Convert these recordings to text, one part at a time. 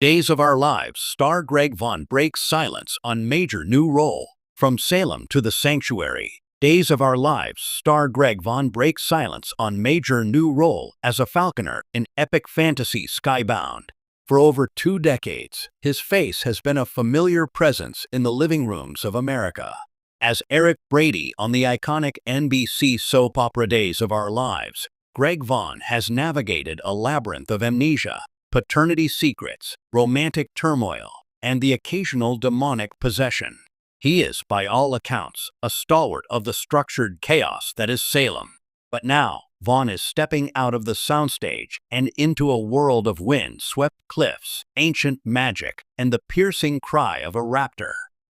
Days of Our Lives star Greg Vaughan breaks silence on major new role. From Salem to the Sanctuary. Days of Our Lives star Greg Vaughan breaks silence on major new role as a falconer in epic fantasy Skybound. For over 2 decades, his face has been a familiar presence in the living rooms of America. As Eric Brady on the iconic NBC soap opera Days of Our Lives, Greg Vaughan has navigated a labyrinth of amnesia, paternity secrets, romantic turmoil, and the occasional demonic possession. He is, by all accounts, a stalwart of the structured chaos that is Salem. But now, Vaughan is stepping out of the soundstage and into a world of wind-swept cliffs, ancient magic, and the piercing cry of a raptor.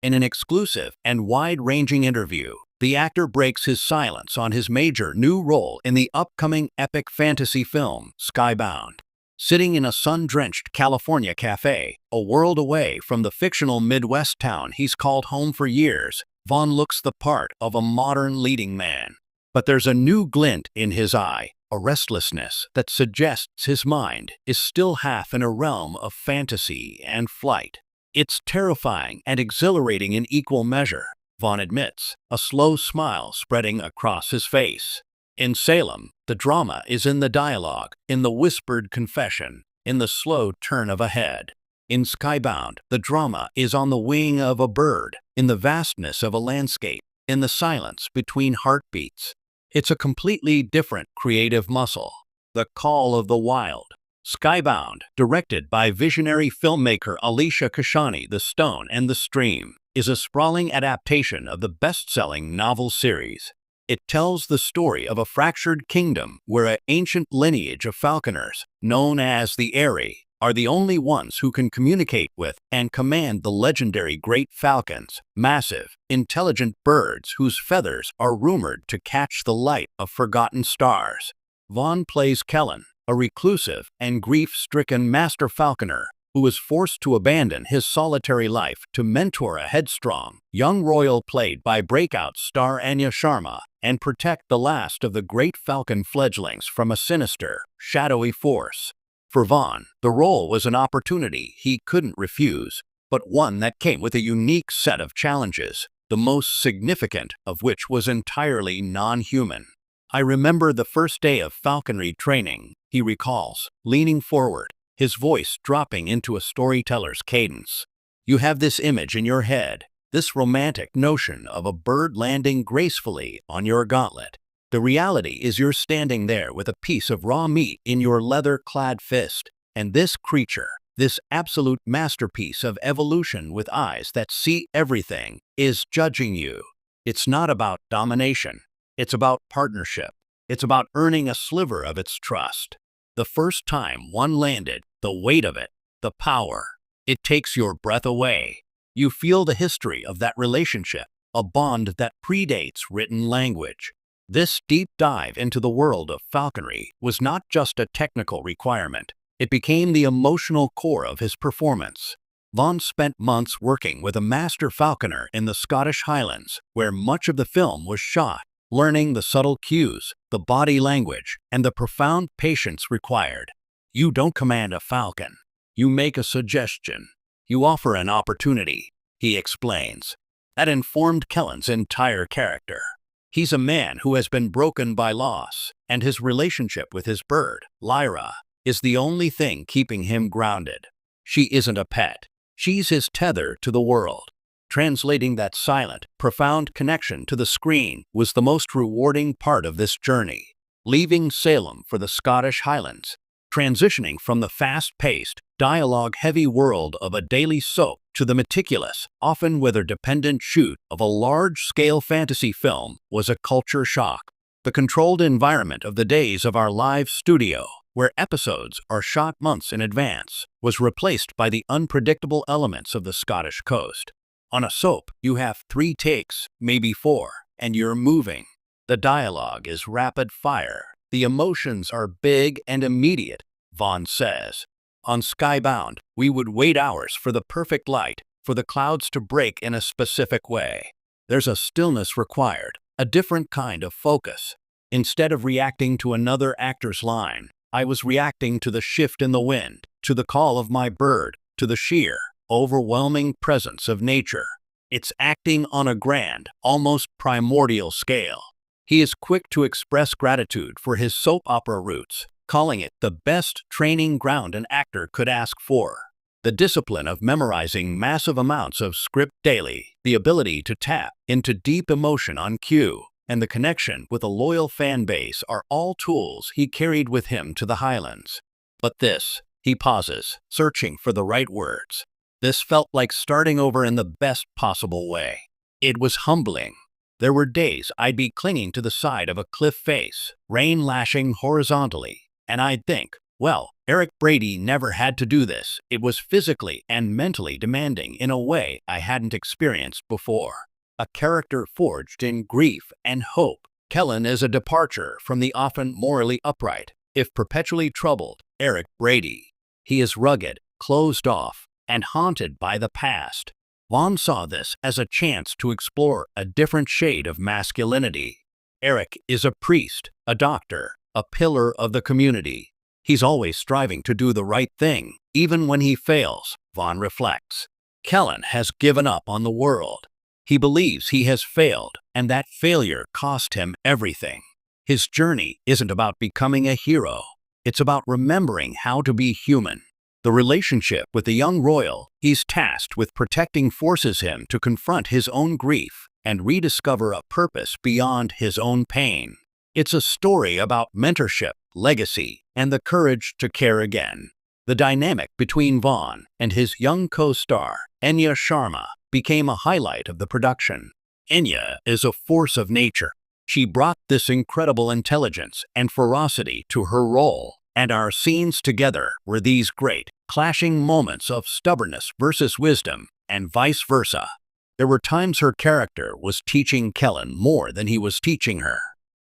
In an exclusive and wide-ranging interview, the actor breaks his silence on his major new role in the upcoming epic fantasy film, Skybound. Sitting in a sun-drenched California cafe, a world away from the fictional Midwest town he's called home for years, Vaughan looks the part of a modern leading man. But there's a new glint in his eye, a restlessness that suggests his mind is still half in a realm of fantasy and flight. It's terrifying and exhilarating in equal measure, Vaughan admits, a slow smile spreading across his face. In Salem, the drama is in the dialogue, in the whispered confession, in the slow turn of a head. In Skybound, the drama is on the wing of a bird, in the vastness of a landscape, in the silence between heartbeats. It's a completely different creative muscle. The Call of the Wild. Skybound, directed by visionary filmmaker Alicia Kashani, The Stone and the Stream, is a sprawling adaptation of the best-selling novel series. It tells the story of a fractured kingdom where an ancient lineage of falconers, known as the Eyrie, are the only ones who can communicate with and command the legendary great falcons, massive, intelligent birds whose feathers are rumored to catch the light of forgotten stars. Vaughan plays Kellen, a reclusive and grief-stricken master falconer who is forced to abandon his solitary life to mentor a headstrong, young royal played by breakout star Anya Sharma and protect the last of the great falcon fledglings from a sinister, shadowy force. For Vaughan, the role was an opportunity he couldn't refuse, but one that came with a unique set of challenges, the most significant of which was entirely non-human. "I remember the first day of falconry training," he recalls, leaning forward, his voice dropping into a storyteller's cadence. "You have this image in your head, this romantic notion of a bird landing gracefully on your gauntlet. The reality is you're standing there with a piece of raw meat in your leather-clad fist, and this creature, this absolute masterpiece of evolution with eyes that see everything, is judging you. It's not about domination. It's about partnership. It's about earning a sliver of its trust. The first time one landed, the weight of it, the power, it takes your breath away. You feel the history of that relationship, a bond that predates written language." This deep dive into the world of falconry was not just a technical requirement. It became the emotional core of his performance. Vaughan spent months working with a master falconer in the Scottish Highlands, where much of the film was shot, learning the subtle cues, the body language, and the profound patience required. You don't command a falcon. You make a suggestion. You offer an opportunity, he explains. That informed Kellen's entire character. He's a man who has been broken by loss, and his relationship with his bird, Lyra, is the only thing keeping him grounded. She isn't a pet. She's his tether to the world. Translating that silent, profound connection to the screen was the most rewarding part of this journey. Leaving Salem for the Scottish Highlands, transitioning from the fast-paced, dialogue-heavy world of a daily soap to the meticulous, often weather-dependent shoot of a large-scale fantasy film was a culture shock. The controlled environment of the Days of Our Lives studio, where episodes are shot months in advance, was replaced by the unpredictable elements of the Scottish coast. On a soap, you have 3 takes, maybe 4, and you're moving. The dialogue is rapid fire. The emotions are big and immediate, Vaughan says. On Skybound, we would wait hours for the perfect light, for the clouds to break in a specific way. There's a stillness required, a different kind of focus. Instead of reacting to another actor's line, I was reacting to the shift in the wind, to the call of my bird, to the sheer, overwhelming presence of nature. It's acting on a grand, almost primordial scale. He is quick to express gratitude for his soap opera roots, calling it the best training ground an actor could ask for. The discipline of memorizing massive amounts of script daily, the ability to tap into deep emotion on cue, and the connection with a loyal fan base are all tools he carried with him to the Highlands. But this, he pauses, searching for the right words. This felt like starting over in the best possible way. It was humbling. There were days I'd be clinging to the side of a cliff face, rain lashing horizontally, and I'd think, well, Eric Brady never had to do this. It was physically and mentally demanding in a way I hadn't experienced before. A character forged in grief and hope. Kellen is a departure from the often morally upright, if perpetually troubled, Eric Brady. He is rugged, closed off, and haunted by the past. Vaughan saw this as a chance to explore a different shade of masculinity. Eric is a priest, a doctor, a pillar of the community. He's always striving to do the right thing, even when he fails, Vaughan reflects. Kellen has given up on the world. He believes he has failed, and that failure cost him everything. His journey isn't about becoming a hero. It's about remembering how to be human. The relationship with the young royal he's tasked with protecting forces him to confront his own grief and rediscover a purpose beyond his own pain. It's a story about mentorship, legacy, and the courage to care again. The dynamic between Vaughan and his young co-star, Enya Sharma, became a highlight of the production. Enya is a force of nature. She brought this incredible intelligence and ferocity to her role, and our scenes together were these great, clashing moments of stubbornness versus wisdom, and vice versa. There were times her character was teaching Kellen more than he was teaching her.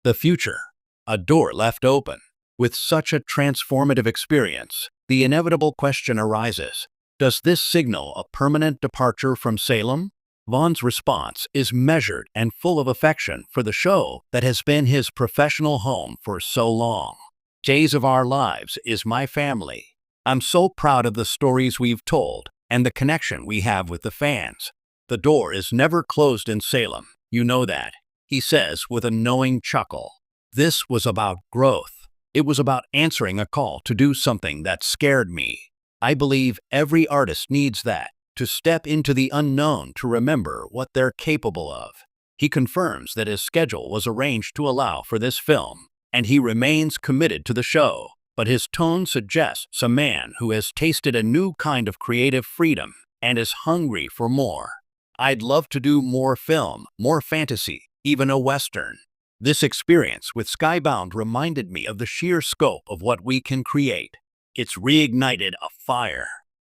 The future, a door left open. With such a transformative experience, the inevitable question arises, does this signal a permanent departure from Salem? Vaughan's response is measured and full of affection for the show that has been his professional home for so long. Days of Our Lives is my family. I'm so proud of the stories we've told and the connection we have with the fans. The door is never closed in Salem, you know that, he says with a knowing chuckle. This was about growth. It was about answering a call to do something that scared me. I believe every artist needs that, to step into the unknown to remember what they're capable of. He confirms that his schedule was arranged to allow for this film, and he remains committed to the show, but his tone suggests a man who has tasted a new kind of creative freedom and is hungry for more. I'd love to do more film, more fantasy, even a Western. This experience with Skybound reminded me of the sheer scope of what we can create. It's reignited a fire.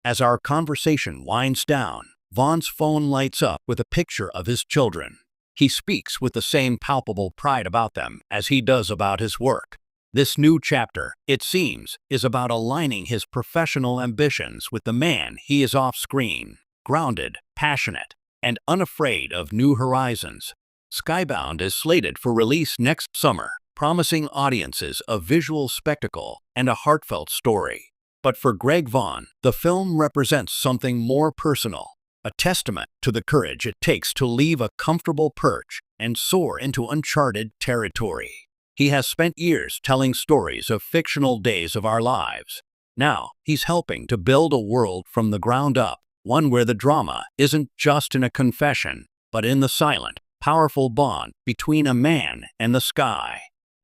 As our conversation winds down, Vaughan's phone lights up with a picture of his children. He speaks with the same palpable pride about them as he does about his work. This new chapter, it seems, is about aligning his professional ambitions with the man he is off-screen, grounded, passionate, and unafraid of new horizons. Skybound is slated for release next summer, promising audiences a visual spectacle and a heartfelt story. But for Greg Vaughan, the film represents something more personal, a testament to the courage it takes to leave a comfortable perch and soar into uncharted territory. He has spent years telling stories of fictional days of our lives. Now, he's helping to build a world from the ground up, one where the drama isn't just in a confession, but in the silent, powerful bond between a man and the sky.